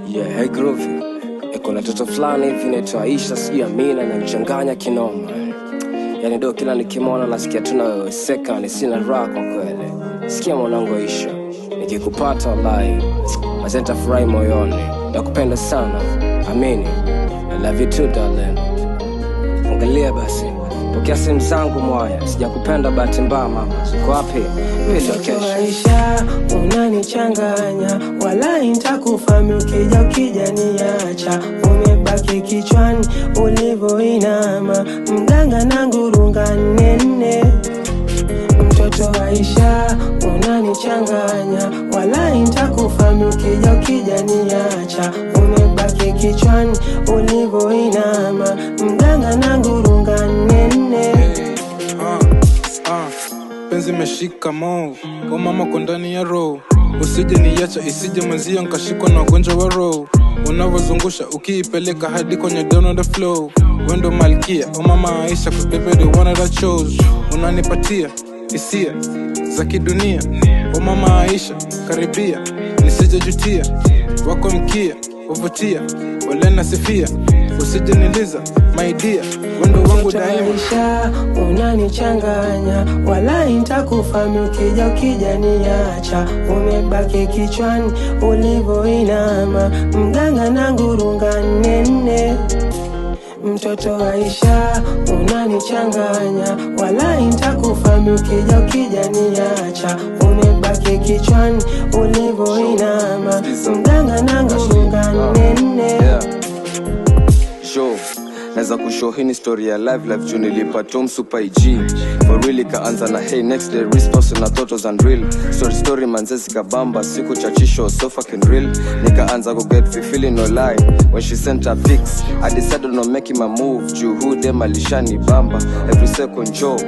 Yeah, hey Groovy. Kuna toto fulani hivi inaitwa Aisha, sijui Amina, inanichanganya kinoma. Yani ndo kila nikimwona nasikia tunaweweseka, ni sina raha kwa kweli. Sikia mwanangu Aisha, nikikupata wallahi basi nitafurahi moyoni. Nakupenda sana, amini. I love you too darling. Angalia basi, pokea simu zangu mwaya, sijakupenda bahati mbaya mama. Uko wapi? Mtoto Aisha, unanichanganya, wallahi nitakufahamu ukija niacha. Umebaki kichwani ulivyoinama, mganga na ngurunga nene. Mtoto Aisha, unanichanganya, wallahi nitakufahamu ukija niacha. Umebaki kichwani ulivyoinama, mganga na ngurunga nene. Penzi meshika mo, o mama kondani ya roho. Usije niacha isije mwenzio nkashikwa na ugonjwa wa roho. Unavozungusha ukiipeleka hadi kwenye down on the flow. Wendo malkia, o mama Aisha, cause baby the one that I chose. Unanipatia hisia za kidunia, o mama Aisha, karibia nisije jutia. Wako mkia uvutia, wale nasifia, usije niliza my dear, wendo wangu daima. Aisha, unanichanganya, wallahi nitakufahamu ukija niacha. Umebaki kichwani ulivyoinama, mganga na ngurunga nene. Mtoto Aisha, unanichanganya, wallahi nitakufahamu ukija niacha. Umebaki kichwani ulivyoinama, mganga na ngurunga nene. Naweza kushow hii ni story ya live juu nilipa Tom Super IG. For really kaanza na hey next day response na thoughts unreal. Story manzezi kabamba, siku chachisho so fucking real. Nikaanza go get feeling no lie. When she sent her pics, I decided not making my move. Juu who dem alishani bamba every second job.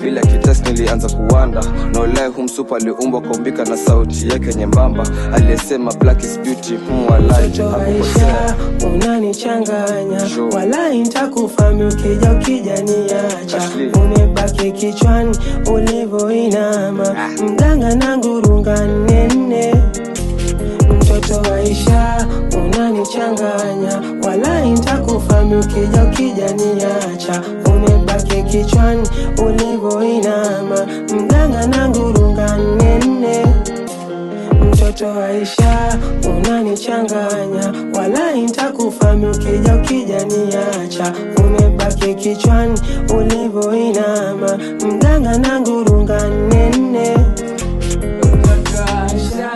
Bila kitest nilianza kuwanda, no lie Super aliumbwa kumbika na sauti yake nyembamba. Aliyesema black is beauty, wallahi Aisha, unanichanganya, wallahi nitakufahamu ukija niacha. Umebaki kichwani ulivyoinama, mganga na ngurunga nene. Mtoto Aisha, unanichanganya, wallahi nitakufahamu ukija niacha. Umebaki kichwani ulivyoinama, mganga na ngurunga nene. Mtoto Aisha, unanichanganya, wallahi nitakufahamu ukija niacha. Umebaki kichwani ulivyoinama, mganga na ngurunga nene. Mtoto Aisha,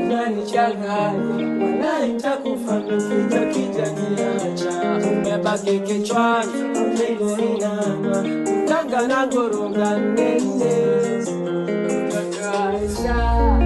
unanichanganya, wallahi nitakufahamu ukija niacha. Umebaki kichwani ulivyoinama, mganga na ngurunga nene. Mtoto Aisha.